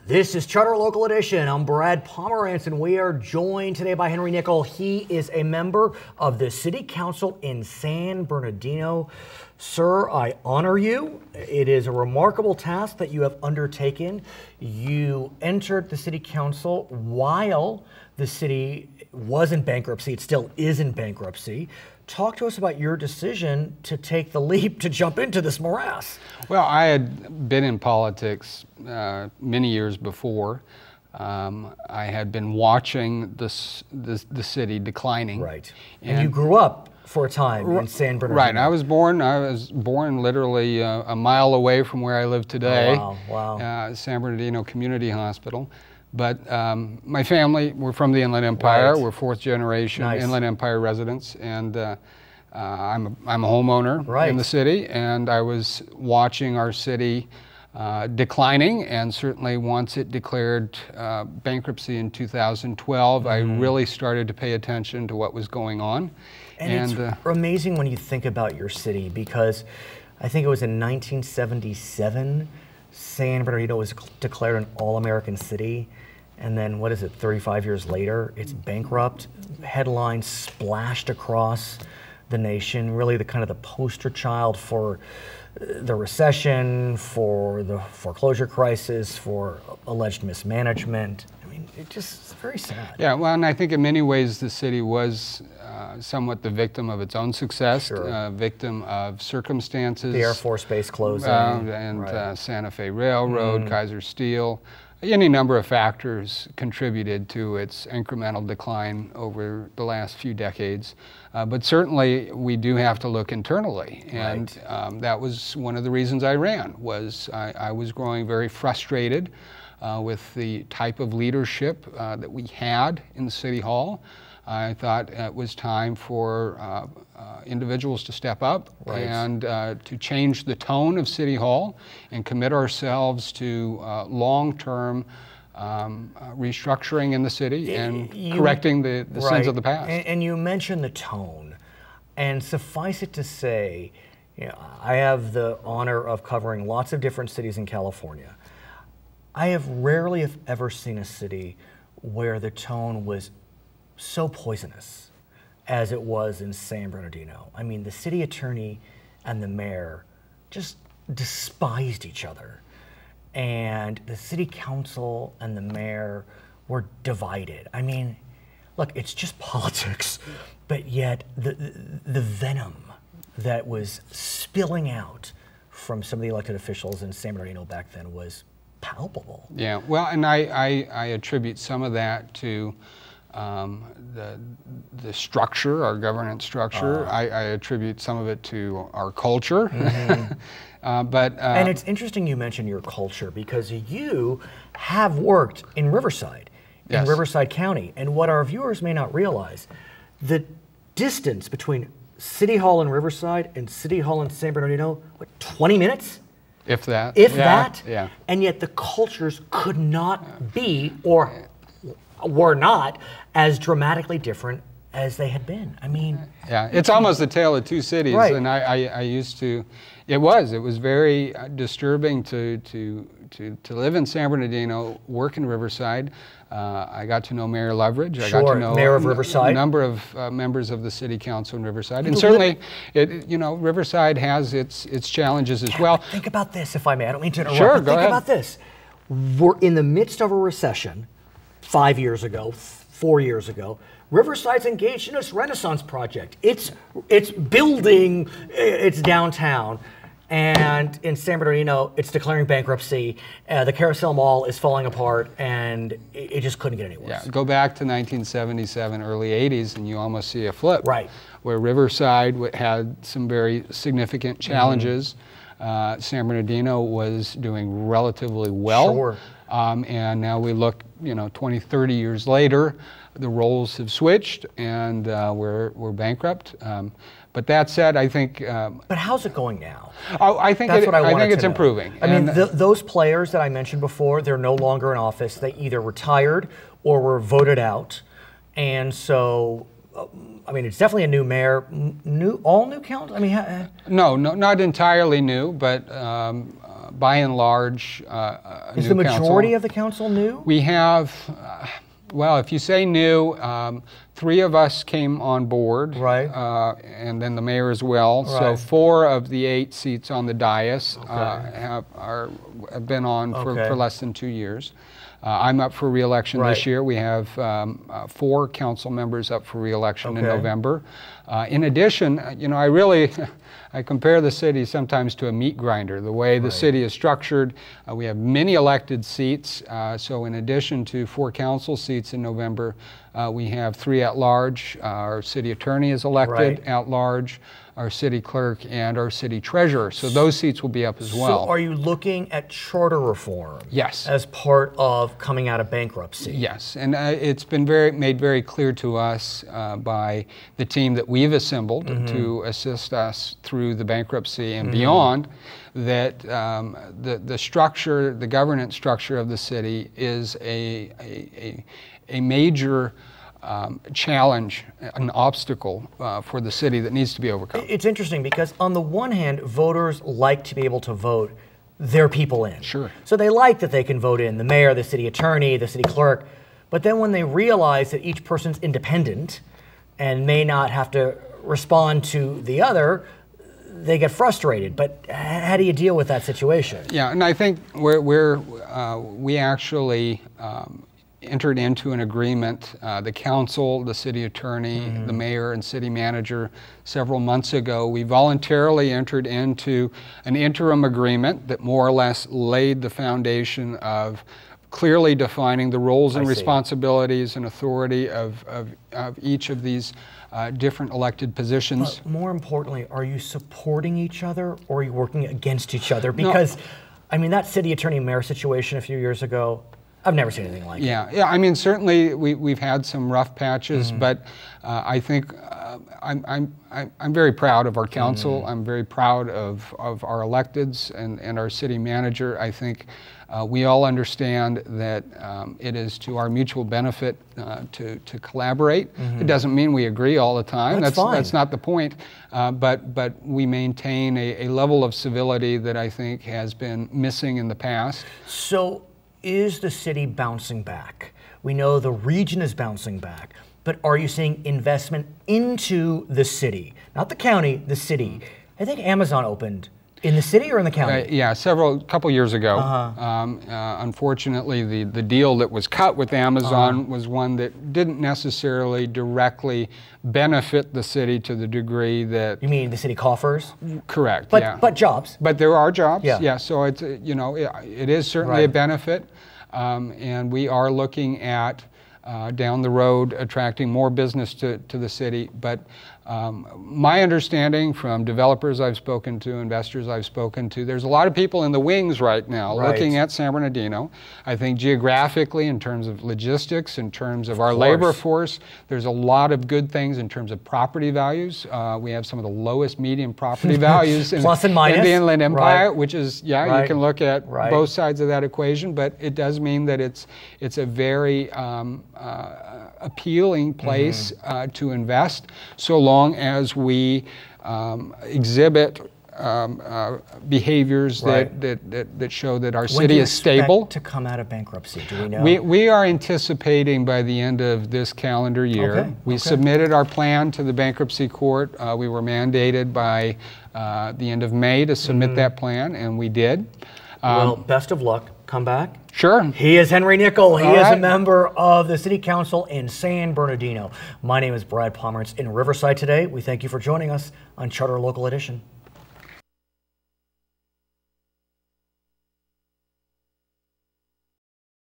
This is Charter Local Edition. I'm Brad Pomerance, and we are joined today by Henry Nickel. He is a member of the City Council in San Bernardino. Sir, I honor you. It is a remarkable task that you have undertaken. You entered the City Council while the city was in bankruptcy. It still is in bankruptcy. Talk to us about your decision to take the leap to jump into this morass. Well, I had been in politics many years before. I had been watching the city declining. Right. And you grew up for a time in San Bernardino. Right. I was born literally a mile away from where I live today. Oh, wow. San Bernardino Community Hospital. But my family, we're from the Inland Empire. Right. We're fourth generation Nice. Inland Empire residents, and I'm a homeowner in the city, and I was watching our city declining, and certainly once it declared bankruptcy in 2012, I really started to pay attention to what was going on. And it's amazing when you think about your city, because I think it was in 1977, San Bernardino was declared an all-American city. And then, what is it, 35 years later, it's bankrupt. Headlines splashed across the nation, really the kind of the poster child for the recession, for the foreclosure crisis, for alleged mismanagement. I mean, it just is very sad. Yeah, well, and I think in many ways the city was somewhat the victim of its own success, victim of circumstances. The Air Force Base closing. And Santa Fe Railroad, Kaiser Steel. Any number of factors contributed to its incremental decline over the last few decades. But certainly we do have to look internally. And that was one of the reasons I ran, was I was growing very frustrated with the type of leadership that we had in the City Hall. I thought it was time for individuals to step up and to change the tone of City Hall and commit ourselves to long-term restructuring in the city and correcting the sins of the past. And you mentioned the tone, and suffice it to say, you know, I have the honor of covering lots of different cities in California. I have rarely, if ever, seen a city where the tone was so poisonous as it was in San Bernardino. I mean, the city attorney and the mayor just despised each other. And the city council and the mayor were divided. I mean, look, it's just politics, but yet the venom that was spilling out from some of the elected officials in San Bernardino back then was palpable. Yeah, well, and I attribute some of that to the structure, our governance structure. I attribute some of it to our culture. And it's interesting you mention your culture, because you have worked in Riverside, in Riverside County. And what our viewers may not realize, the distance between City Hall in Riverside and City Hall in San Bernardino, what, 20 minutes? If that. If that. Yeah. And yet the cultures could not be, or were not, as dramatically different as they had been. I mean, yeah, it's almost the tale of two cities. Right. And I used to, it was very disturbing to live in San Bernardino, work in Riverside. I got to know Mayor Loveridge. I got to know Mayor of Riverside. A number of members of the City Council in Riverside, and certainly, Riverside has its challenges as well. Think about this, if I may. I don't mean to interrupt. Sure, but go ahead. Think about this. We're in the midst of a recession. 5 years ago, 4 years ago, Riverside's engaged in this Renaissance project. It's building its downtown, and in San Bernardino, it's declaring bankruptcy. The Carousel Mall is falling apart, and it just couldn't get any worse. Yeah, go back to 1977, early 80s, and you almost see a flip. Right. Where Riverside had some very significant challenges. San Bernardino was doing relatively well. Sure. And now we look, 20, 30 years later, the roles have switched, and we're bankrupt. But that said, I think. But how's it going now? I think it's improving. I mean, those players that I mentioned before, they're no longer in office. They either retired or were voted out, and so. I mean, it's definitely a new mayor, all new council. I mean, no, not entirely new, but by and large, is the majority of the council new? We have, well, if you say new, 3 of us came on board, right, and then the mayor as well. Right. So 4 of the 8 seats on the dais have been on for less than 2 years. I'm up for re-election this year. We have 4 council members up for re-election in November. In addition, you know, I compare the city sometimes to a meat grinder. The way the city is structured, we have many elected seats. So in addition to 4 council seats in November, we have 3 at-large. Our city attorney is elected at-large, our city clerk, and our city treasurer. So those seats will be up as well. So are you looking at charter reform? Yes. As part of coming out of bankruptcy? Yes, and it's been made very clear to us by the team that we've assembled to assist us through the bankruptcy and beyond, that the structure, the governance structure of the city is a major challenge, an obstacle for the city that needs to be overcome. It's interesting because on the one hand, voters like to be able to vote their people in. Sure. So they like that they can vote in the mayor, the city attorney, the city clerk, but then when they realize that each person's independent and may not have to respond to the other, they get frustrated. But how do you deal with that situation? Yeah, and I think we actually entered into an agreement, the council, the city attorney, the mayor, and city manager several months ago. We voluntarily entered into an interim agreement that more or less laid the foundation of clearly defining the roles and responsibilities and authority of each of these different elected positions. But more importantly, are you supporting each other or are you working against each other? Because, I mean, that city attorney mayor situation a few years ago, I've never seen anything like it. Yeah, I mean, certainly we've had some rough patches, but I think I'm very proud of our council. I'm very proud of our electeds and our city manager. I think we all understand that it is to our mutual benefit to collaborate. It doesn't mean we agree all the time. That's not the point. But we maintain a level of civility that I think has been missing in the past. So, is the city bouncing back? We know the region is bouncing back, but are you seeing investment into the city? Not the county, the city. I think Amazon opened in the city or in the county? Yeah, couple years ago. Unfortunately, the deal that was cut with Amazon was one that didn't necessarily directly benefit the city to the degree that... You mean the city coffers? Correct, but jobs. But there are jobs, yeah. So it's, you know, it is certainly a benefit, and we are looking at down the road attracting more business to the city. But my understanding from developers I've spoken to, investors I've spoken to, there's a lot of people in the wings right now looking at San Bernardino. I think geographically, in terms of logistics, in terms of our labor force, there's a lot of good things in terms of property values. We have some of the lowest median property values in the Inland Empire, which is, you can look at both sides of that equation, but it does mean that it's a very appealing place to invest, so long as we exhibit behaviors that show that our city is stable. When do you expect to come out of bankruptcy? Do we know? We are anticipating by the end of this calendar year. We submitted our plan to the bankruptcy court. We were mandated by the end of May to submit that plan, and we did. Well, best of luck. Come back. Sure. He is Henry Nickel. He is a member of the City Council in San Bernardino. My name is Brad Pomerance in Riverside today. We thank you for joining us on Charter Local Edition.